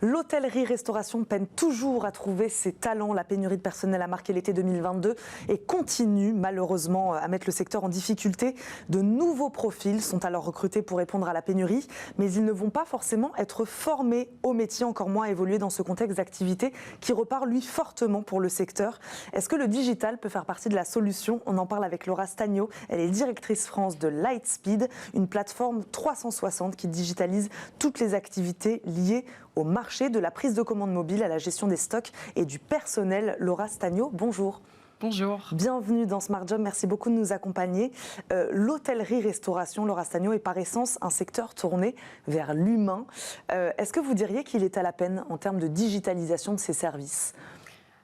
L'hôtellerie-restauration peine toujours à trouver ses talents. La pénurie de personnel a marqué l'été 2022 et continue malheureusement à mettre le secteur en difficulté. De nouveaux profils sont alors recrutés pour répondre à la pénurie, mais ils ne vont pas forcément être formés au métier, encore moins évoluer dans ce contexte d'activité qui repart lui fortement pour le secteur. Est-ce que le digital peut faire partie de la solution? On en parle avec Laura Stagno. Elle est directrice France de Lightspeed, une plateforme 360 qui digitalise toutes les activités liées au marché, de la prise de commande mobile à la gestion des stocks et du personnel. Laura Stagno, bonjour. Bonjour. Bienvenue dans Smart Job, merci beaucoup de nous accompagner. L'hôtellerie-restauration, Laura Stagno, est par essence un secteur tourné vers l'humain. Est-ce que vous diriez qu'il est à la peine en termes de digitalisation de ces services ?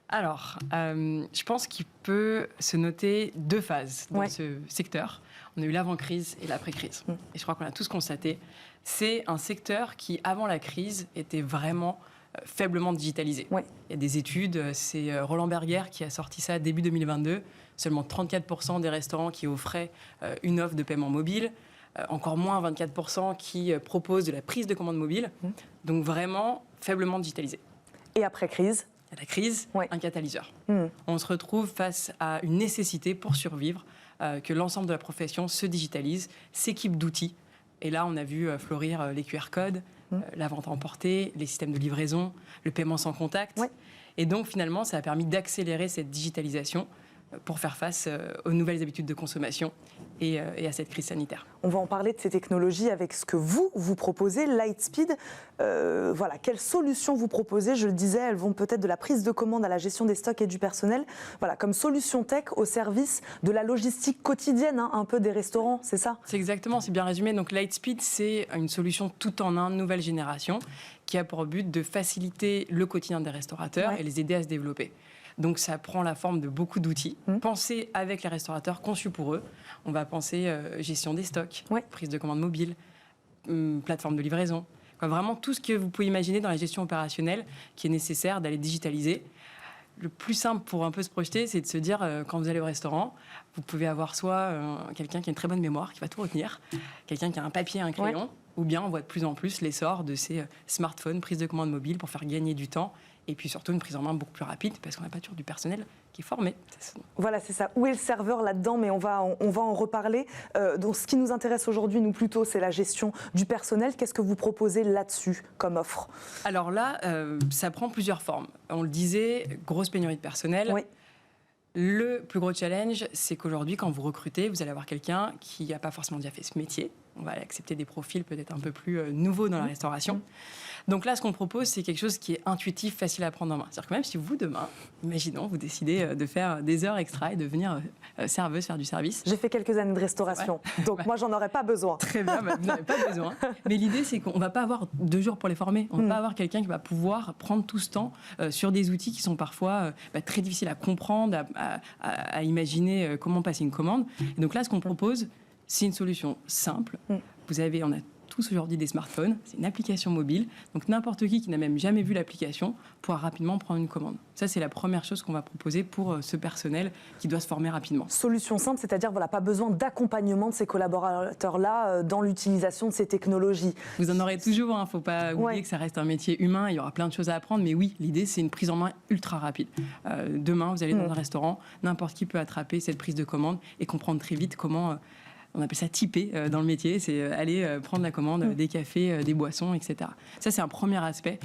Alors, je pense qu'il peut se noter deux phases dans ce secteur. On a eu l'avant-crise et l'après-crise. Et je crois qu'on a tous constaté, c'est un secteur qui, avant la crise, était vraiment faiblement digitalisé. Il y a des études, c'est Roland Berger qui a sorti ça début 2022. Seulement 34% des restaurants qui offraient une offre de paiement mobile. Encore moins 24% qui proposent de la prise de commande mobile. Donc vraiment faiblement digitalisé. Et après-crise ? À la crise, un catalyseur. On se retrouve face à une nécessité pour survivre, que l'ensemble de la profession se digitalise, s'équipe d'outils. Et là, on a vu fleurir les QR codes, la vente à emporter, les systèmes de livraison, le paiement sans contact. Et donc, finalement, ça a permis d'accélérer cette digitalisation pour faire face aux nouvelles habitudes de consommation et à cette crise sanitaire. On va en parler de ces technologies avec ce que vous proposez, Lightspeed. Voilà, quelles solutions vous proposez? Je le disais, elles vont peut-être de la prise de commande à la gestion des stocks et du personnel. Voilà, comme solution tech au service de la logistique quotidienne, un peu des restaurants, c'est ça? C'est exactement, c'est bien résumé. Donc Lightspeed, c'est une solution tout en un, nouvelle génération, qui a pour but de faciliter le quotidien des restaurateurs et les aider à se développer. Donc ça prend la forme de beaucoup d'outils, pensés avec les restaurateurs, conçus pour eux. On va penser gestion des stocks, prise de commande mobile, plateforme de livraison. Vraiment tout ce que vous pouvez imaginer dans la gestion opérationnelle qui est nécessaire d'aller digitaliser. Le plus simple pour un peu se projeter, c'est de se dire, quand vous allez au restaurant, vous pouvez avoir soit quelqu'un qui a une très bonne mémoire, qui va tout retenir, quelqu'un qui a un papier et un crayon, ou bien on voit de plus en plus l'essor de ces smartphones, prise de commande mobile pour faire gagner du temps. Et puis surtout une prise en main beaucoup plus rapide parce qu'on n'a pas toujours du personnel qui est formé. Voilà, c'est ça. Où est le serveur là-dedans? Mais on va en reparler. Donc, ce qui nous intéresse aujourd'hui, nous plutôt, c'est la gestion du personnel. Qu'est-ce que vous proposez là-dessus comme offre? Alors là, ça prend plusieurs formes. On le disait, grosse pénurie de personnel. Le plus gros challenge, c'est qu'aujourd'hui, quand vous recrutez, vous allez avoir quelqu'un qui n'a pas forcément déjà fait ce métier. On va accepter des profils peut-être un peu plus nouveaux dans la restauration. Donc là, ce qu'on propose, c'est quelque chose qui est intuitif, facile à prendre en main. C'est-à-dire que même si vous, demain, imaginons, vous décidez de faire des heures extra et de venir serveuse, faire du service. J'ai fait quelques années de restauration, donc moi, j'en aurais pas besoin. Très bien, vous n'avez pas besoin. Mais l'idée, c'est qu'on ne va pas avoir 2 jours pour les former. On ne va pas avoir quelqu'un qui va pouvoir prendre tout ce temps sur des outils qui sont parfois très difficiles à comprendre, à imaginer comment passer une commande. Et donc là, ce qu'on propose, c'est une solution simple. On a tous aujourd'hui des smartphones, c'est une application mobile, donc n'importe qui n'a même jamais vu l'application pourra rapidement prendre une commande. Ça, c'est la première chose qu'on va proposer pour ce personnel qui doit se former rapidement. Solution simple, c'est-à-dire pas besoin d'accompagnement de ces collaborateurs-là dans l'utilisation de ces technologies. Vous en aurez toujours, il ne faut pas oublier que ça reste un métier humain, il y aura plein de choses à apprendre, mais oui, l'idée, c'est une prise en main ultra rapide. Demain, vous allez dans un restaurant, n'importe qui peut attraper cette prise de commande et comprendre très vite comment... On appelle ça typer dans le métier, c'est aller prendre la commande des cafés, des boissons, etc. Ça, c'est un premier aspect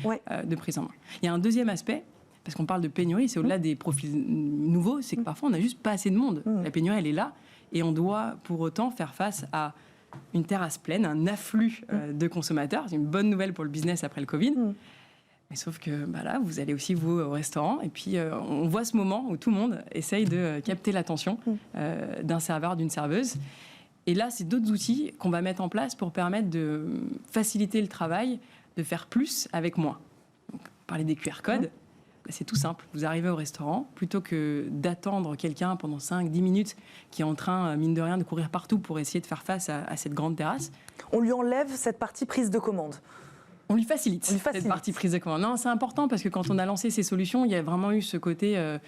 de prise en main. Il y a un deuxième aspect, parce qu'on parle de pénurie, c'est au-delà des profils nouveaux, c'est que parfois, on n'a juste pas assez de monde. La pénurie, elle est là, et on doit pour autant faire face à une terrasse pleine, un afflux de consommateurs. C'est une bonne nouvelle pour le business après le Covid. Mais sauf que là, vous allez aussi, vous, au restaurant, et puis on voit ce moment où tout le monde essaye de capter l'attention d'un serveur, d'une serveuse. Et là, c'est d'autres outils qu'on va mettre en place pour permettre de faciliter le travail, de faire plus avec moins. Donc, parler des QR codes, c'est tout simple. Vous arrivez au restaurant, plutôt que d'attendre quelqu'un pendant 5-10 minutes qui est en train, mine de rien, de courir partout pour essayer de faire face à cette grande terrasse. On lui enlève cette partie prise de commande. On lui facilite cette partie prise de commande. Non, c'est important parce que quand on a lancé ces solutions, il y a vraiment eu ce côté,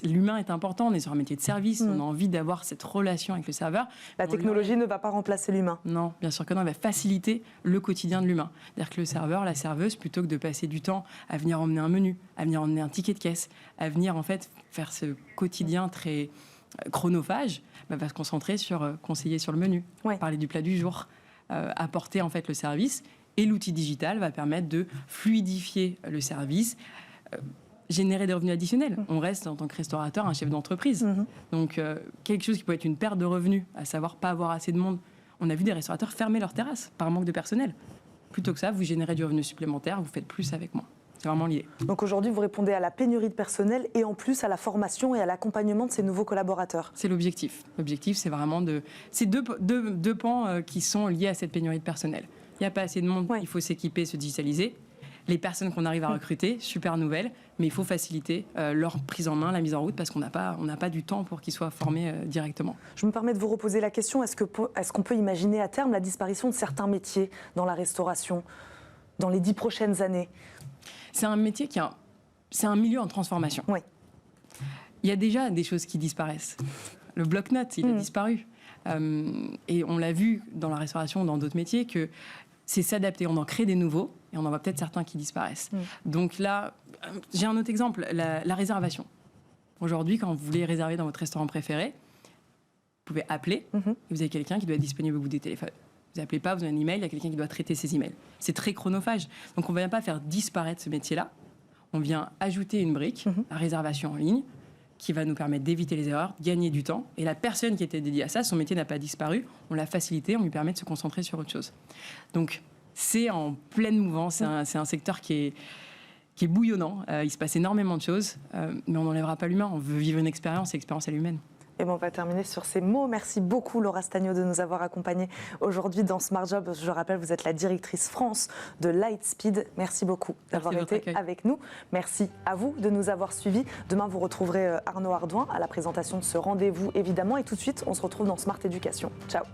l'humain est important, on est sur un métier de service, on a envie d'avoir cette relation avec le serveur. La technologie ne va pas remplacer l'humain. Non, bien sûr que non, elle va faciliter le quotidien de l'humain. C'est-à-dire que le serveur, la serveuse, plutôt que de passer du temps à venir emmener un menu, à venir emmener un ticket de caisse, à venir en fait faire ce quotidien très chronophage, va se concentrer sur conseiller sur le menu, parler du plat du jour, apporter en fait le service. Et l'outil digital va permettre de fluidifier le service, générer des revenus additionnels. On reste, en tant que restaurateur, un chef d'entreprise. Donc, quelque chose qui peut être une perte de revenus, à savoir pas avoir assez de monde. On a vu des restaurateurs fermer leurs terrasses par manque de personnel. Plutôt que ça, vous générez du revenu supplémentaire, vous faites plus avec moi. C'est vraiment l'idée. Donc aujourd'hui, vous répondez à la pénurie de personnel et en plus à la formation et à l'accompagnement de ces nouveaux collaborateurs. C'est l'objectif. L'objectif, c'est vraiment c'est deux pans qui sont liés à cette pénurie de personnel. Il n'y a pas assez de monde, il faut s'équiper, se digitaliser. Les personnes qu'on arrive à recruter, super nouvelle, mais il faut faciliter leur prise en main, la mise en route, parce qu'on n'a pas du temps pour qu'ils soient formés directement. Je me permets de vous reposer la question, est-ce qu'on peut imaginer à terme la disparition de certains métiers dans la restauration dans les 10 prochaines années? C'est un métier c'est un milieu en transformation. Oui. Il y a déjà des choses qui disparaissent. Le bloc-notes, il a disparu. Et on l'a vu dans la restauration, dans d'autres métiers, que c'est s'adapter. On en crée des nouveaux et on en voit peut-être certains qui disparaissent. Donc là, j'ai un autre exemple, la réservation. Aujourd'hui, quand vous voulez réserver dans votre restaurant préféré, vous pouvez appeler et vous avez quelqu'un qui doit être disponible au bout des téléphones. Vous n'appelez pas, vous avez un email, il y a quelqu'un qui doit traiter ces emails. C'est très chronophage. Donc on ne vient pas faire disparaître ce métier-là. On vient ajouter une brique, la réservation en ligne, qui va nous permettre d'éviter les erreurs, de gagner du temps. Et la personne qui était dédiée à ça, son métier n'a pas disparu, on l'a facilité, on lui permet de se concentrer sur autre chose. Donc, c'est en pleine mouvance, c'est un secteur qui est bouillonnant, il se passe énormément de choses, mais on n'enlèvera pas l'humain, on veut vivre une expérience, et l'expérience, elle est humaine. Et on va terminer sur ces mots. Merci beaucoup Laura Stagno de nous avoir accompagnés aujourd'hui dans Smart Job. Je rappelle, vous êtes la directrice France de Lightspeed. Merci beaucoup d'avoir été avec nous. Merci à vous de nous avoir suivis. Demain, vous retrouverez Arnaud Ardouin à la présentation de ce rendez-vous, évidemment. Et tout de suite, on se retrouve dans Smart Éducation. Ciao.